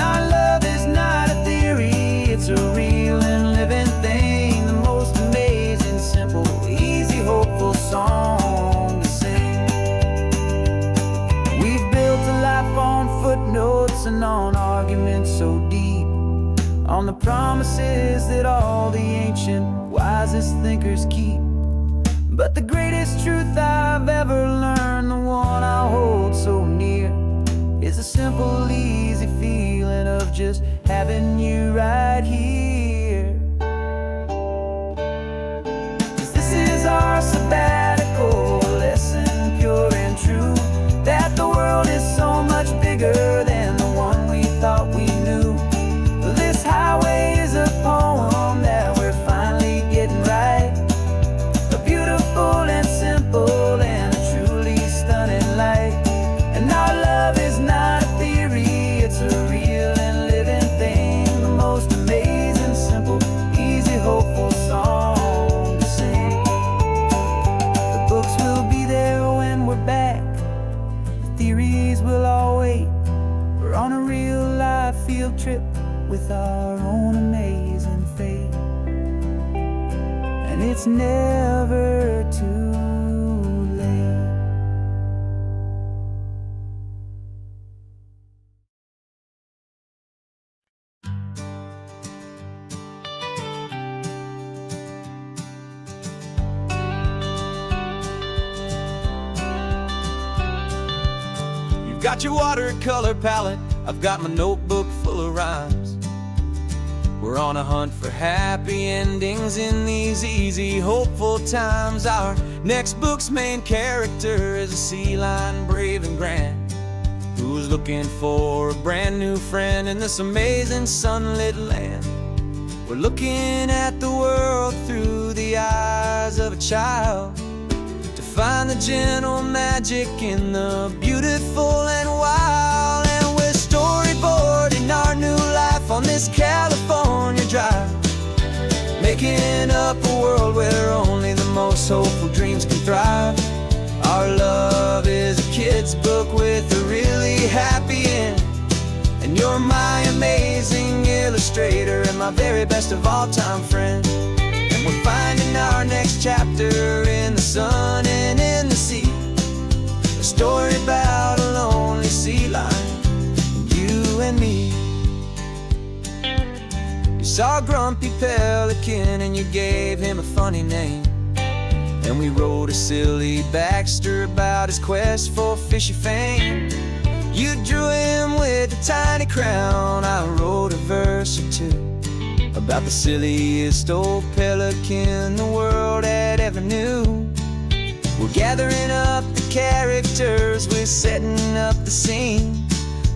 our love is not a theory, it's a real and living thing. The most amazing, simple, easy, hopeful song to sing. We've built a life on footnotes and on arguments so deep, on the promises that all the ancient, wisest thinkers keep. But the greatest truth I've ever learned, the one I hold so near, is a simple, easy feeling of just having you right here. 'Cause this is our sabbatical, a lesson pure and true, that the world is so much bigger than the one we thought we knew. This highway is a poem that we're finally getting right, a beautiful and simple and a truly stunning light. And our love is not a theory, it's a real and living thing. The most amazing, simple, easy, hopeful song to sing. The books will be there when we're back, the theories will all wait. We're on a real life field trip with our own amazing fate, and it's never too late. You've got your watercolor palette, I've got my notebook full of rhymes. We're on a hunt for happy endings in these easy, hopeful times. Our next book's main character is a sea lion, brave and grand, who's looking for a brand new friend in this amazing sunlit land. We're looking at the world through the eyes of a child, to find the gentle magic in the beautiful and wild. And we're storyboarding our new life on this California drive, making up a world where only the most hopeful dreams can thrive. Our love is a kid's book with a really happy end, and you're my amazing illustrator and my very best of all time friend. And we're finding our next chapter in the sun and in the sea, a story about a lonely sea lion, you and me. You saw a grumpy pelican and you gave him a funny name, and we wrote a silly Baxter about his quest for fishy fame. You drew him with a tiny crown, I wrote a verse or two about the silliest old pelican the world had ever knew. We're gathering up the characters, we're setting up the scene,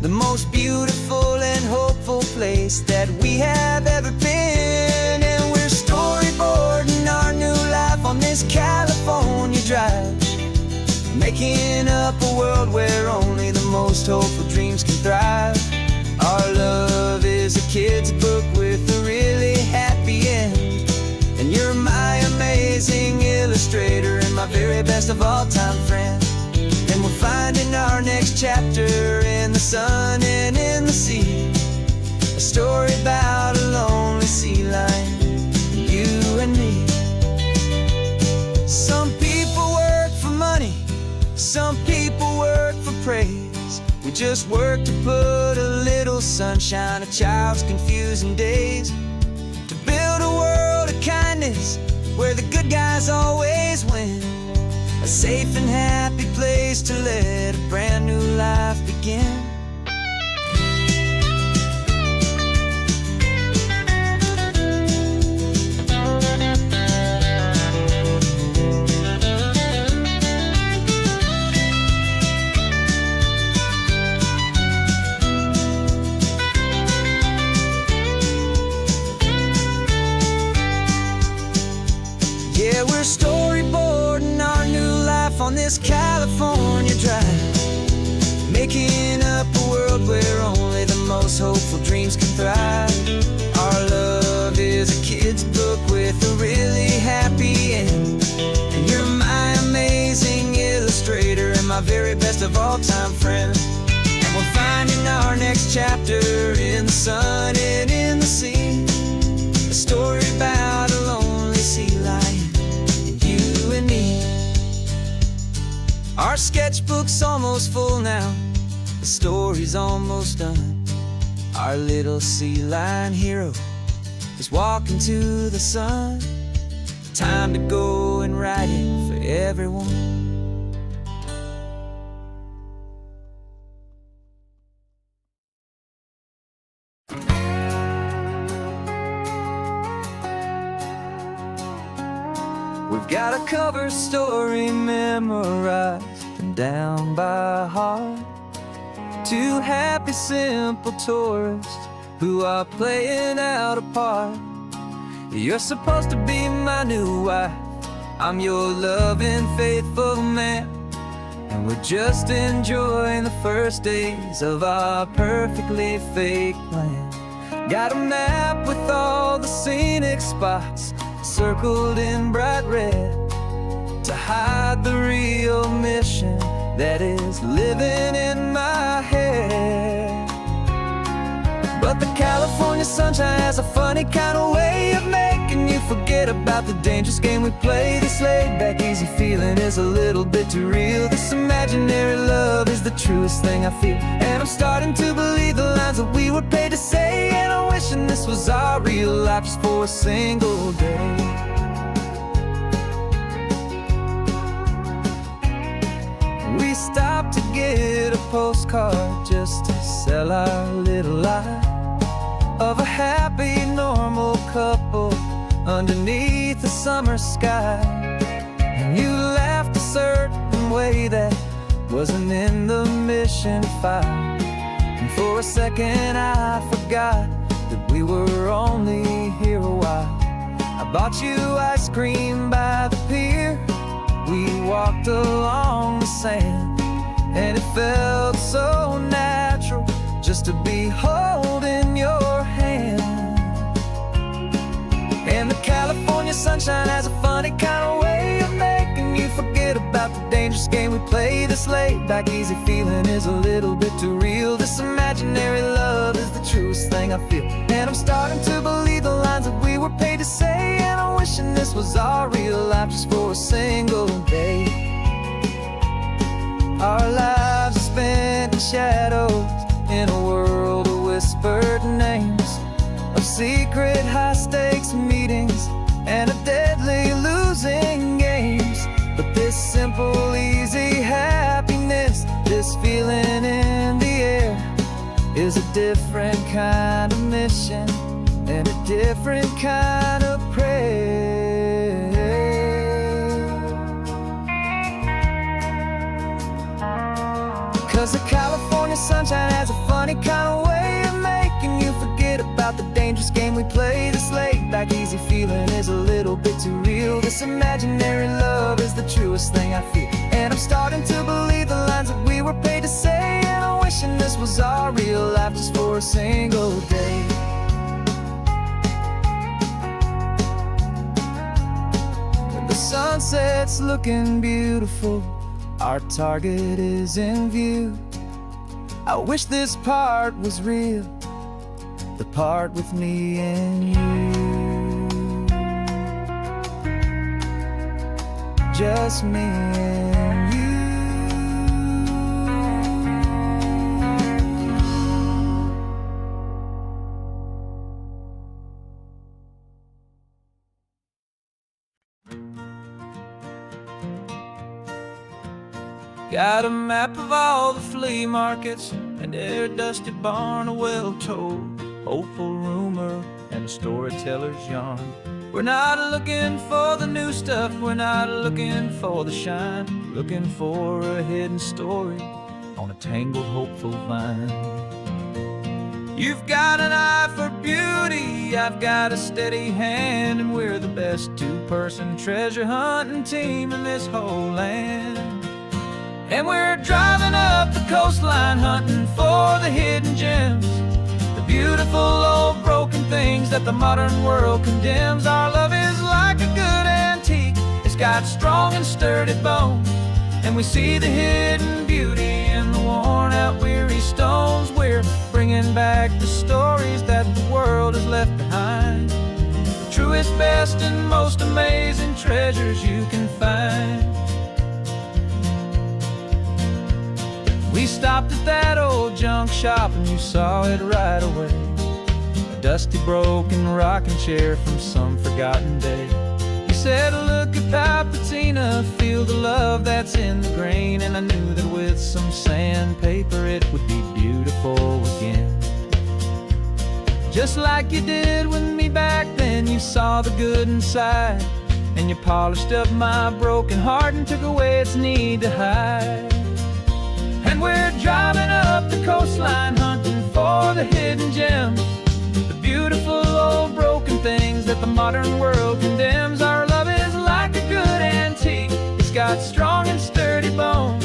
the most beautiful and hopeful place that we have ever been. And we're storyboarding our new life on this California drive, making up a world where only the most hopeful dreams can thrive. Our love is a kid's book with a really happy end, and you're my amazing illustrator and my very best of all time friend. And we're finding our next chapter in the sun and in the sea, a story about a lonely sea lion, you and me. Some people work for money, some people work for praise. We just work to put a little sunshine in a child's confusing days, to build a world of kindness where the good guys always win, a safe and happy place to let a brand new life begin. Yeah, we're storyboarding our new life on this California drive, making up a world where only the most hopeful dreams can thrive. Our love is a kid's book with a really happy end, and you're my amazing illustrator and my very best of all time friend. And we're finding writing our next chapter in the sun and in the sea. A story about a lonely sea lion and you and me. Our sketchbook's almost full now, the story's almost done. Our little sea lion hero is walking to the sun. Time to go and write it for everyone. We've got a cover story memorized and down by heart. Two happy, simple tourists who are playing out a part. You're supposed to be my new wife, I'm your loving, faithful man, and we're just enjoying the first days of our perfectly fake plan. Got a map with all the scenic spots circled in bright red to hide the real mission that is living in my head. But the California sunshine has a funny kind of way of making you forget about the dangerous game we play. This laid-back, easy feeling is a little bit too real. This imaginary love is the truest thing I feel, and I'm starting to believe the lines that we were paid to say. And I'm wishing this was our real life just for a single day. We stopped to get a postcard just to sell our little lie of a happy, normal couple underneath the summer sky. And you laughed a certain way that wasn't in the mission file, and for a second I forgot that we were only here a while. I bought you ice cream by the pier, we walked along the sand, and it felt so natural just to be holding your hand. And the California sunshine has a funny kind of way of making you forget about the dangerous game we play. This laid-back, easy feeling is a little bit too real. This imaginary love is the truest thing I feel, and I'm starting to believe the lines that we were paid to say. And I'm wishing this was our real life just for a single day. Our lives are spent in shadows in a world of whispered names, of secret high-stakes meetings and of deadly losing games. But this simple, easy happiness, this feeling in the air, is a different kind of mission and a different kind of prayer. 'Cause the California sunshine has a funny kind of way of making you forget about the dangerous game we play. This laid-back, easy feeling is a little bit too real. This imaginary love is the truest thing I feel, and I'm starting to believe the lines that we were paid to say. And I'm wishing this was our real life just for a single day. When the sunset's looking beautiful, our target is in view. I wish this part was real, the part with me and you. Just me and you. Got a map of all the flea markets and their dusty barn, a well-told, hopeful rumor, and a storyteller's yarn. We're not looking for the new stuff, we're not looking for the shine, looking for a hidden story on a tangled, hopeful vine. You've got an eye for beauty, I've got a steady hand, and we're the best two-person treasure hunting team in this whole land. And we're driving up the coastline hunting for the hidden gems, the beautiful old broken things that the modern world condemns. Our love is like a good antique, it's got strong and sturdy bones, and we see the hidden beauty in the worn out weary stones. we're bringing back the stories that the world has left behind. The truest, best, and most amazing treasures you can find. We stopped at that old junk shop and you saw it right away. A dusty, broken rocking chair from some forgotten day. You said, look at that patina, feel the love that's in the grain. And I knew that with some sandpaper it would be beautiful again. Just like you did with me back then, you saw the good inside. And you polished up my broken heart and took away its need to hide. And we're driving up the coastline, hunting for the hidden gems, the beautiful old broken things that the modern world condemns. Our love is like a good antique, it's got strong and sturdy bones,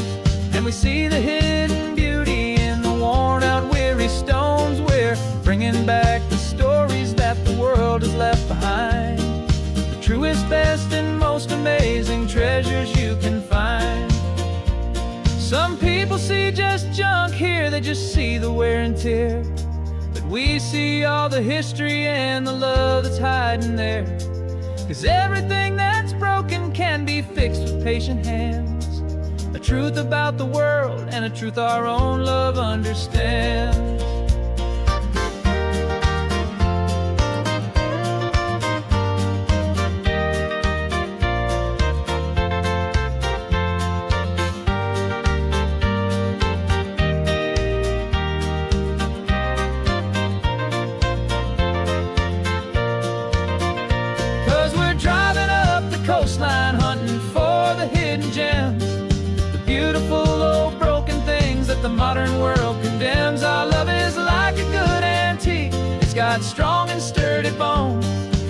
and we see the hidden beauty in the worn out weary stones. We're bringing back the stories that the world has left behind, the truest, best, and most amazing treasures you can find. Some people see just junk here, they just see the wear and tear. But we see all the history and the love that's hiding there. 'Cause everything that's broken can be fixed with patient hands. A truth about the world and a truth our own love understands. 'Cause we're driving up the coastline, hunting for the hidden gems, the beautiful old broken things that the modern world condemns. Our love is like a good antique, it's got strong and sturdy bones,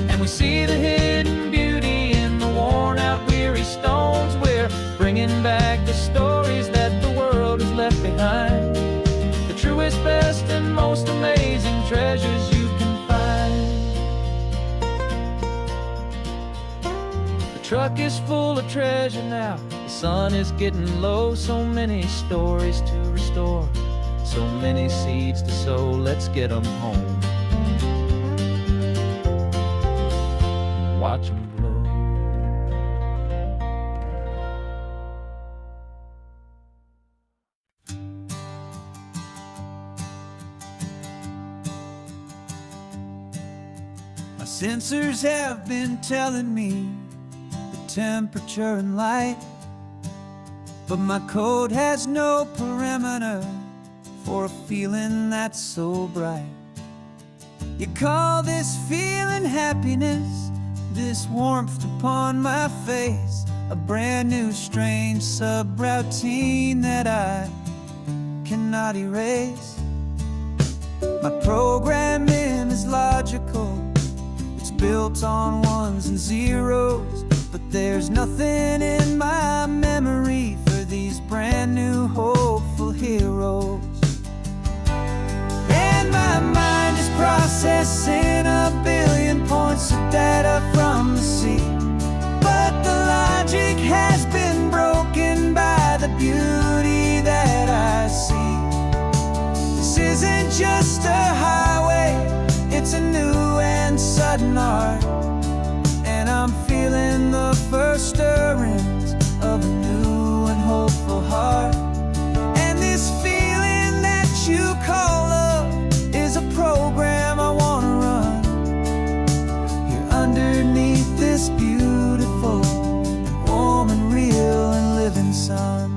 and we see the hidden beauty in the worn out weary stones. We're bringing back the stories that the world has left behind, the truest, best, and most amazing treasures you can find. The truck is full of treasure now, the sun is getting low. So many stories to restore, so many seeds to sow. Let's get them home, watch them blow. My sensors have been telling me the temperature and light, but my code has no perimeter for a feeling that's so bright. You call this feeling happiness, this warmth upon my face, a brand new strange subroutine that I cannot erase. My programming is logical, it's built on ones and zeros, but there's nothing in my memory for these brand new hopeful heroes. And my mind is processing a billion points of data from the sea, but the logic has been broken by the beauty that I see. This isn't just a highway, it's a new and sudden art, and I'm feeling the first stirrings of a new and hopeful heart. And this feeling that you call love is a program I wanna run here underneath this beautiful and warm and real and living sun.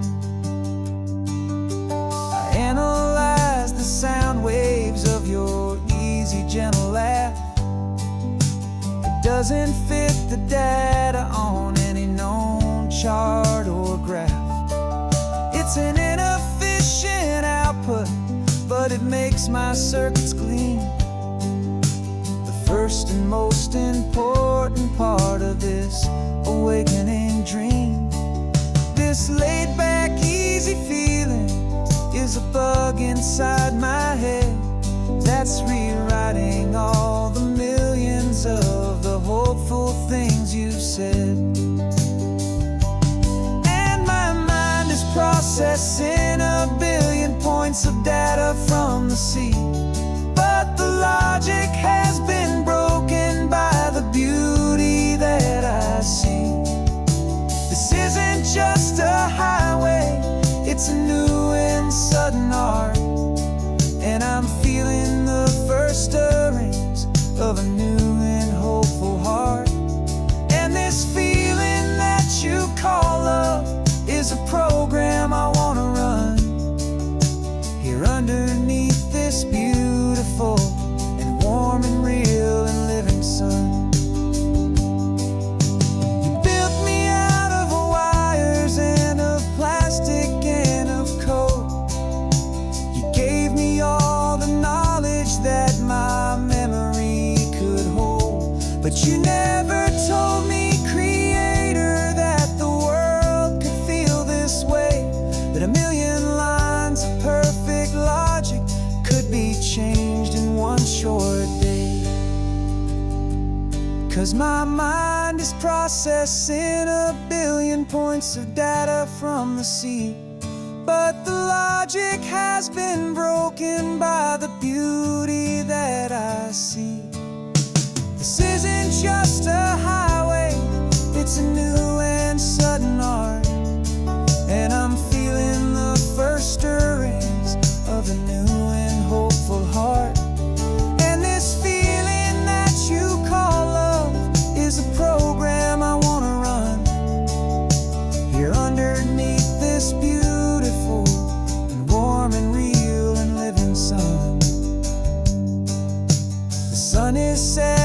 I analyze the sound waves of your easy, gentle laugh. It doesn't fit the data on any known chart or graph. It's an inefficient output, but it makes my circuits gleam. The first and most important part of this awakening dream. This laid-back, easy feeling is a bug inside my head that's rewriting all the millions of the hopeful things you've said. And my mind is processing a billion points of data from the sea. But the logic has been broken by the beauty that I see. This isn't just a highway, it's a new and sudden art. And I'm feeling the first stirrings of a new and hopeful heart. And this feeling that you call love is a program I wanna run here underneath this beautiful and warm and real and living sun. You built me out of wires and of plastic and of code. You gave me all the knowledge that my memory could hold. But you never told me, Creator, that the world could feel this way, that a million lines of perfect logic could be changed in one short day. 'Cause my mind is processing a billion points of data from the sea. But the logic has been broken by the beauty that I see. This isn't just a highway, it's a new and sudden art. And I'm feeling the first stirrings of a new and hopeful heart. And this feeling that you call love is a program I wanna run here underneath this beautiful and warm and real and living sun. The sun is set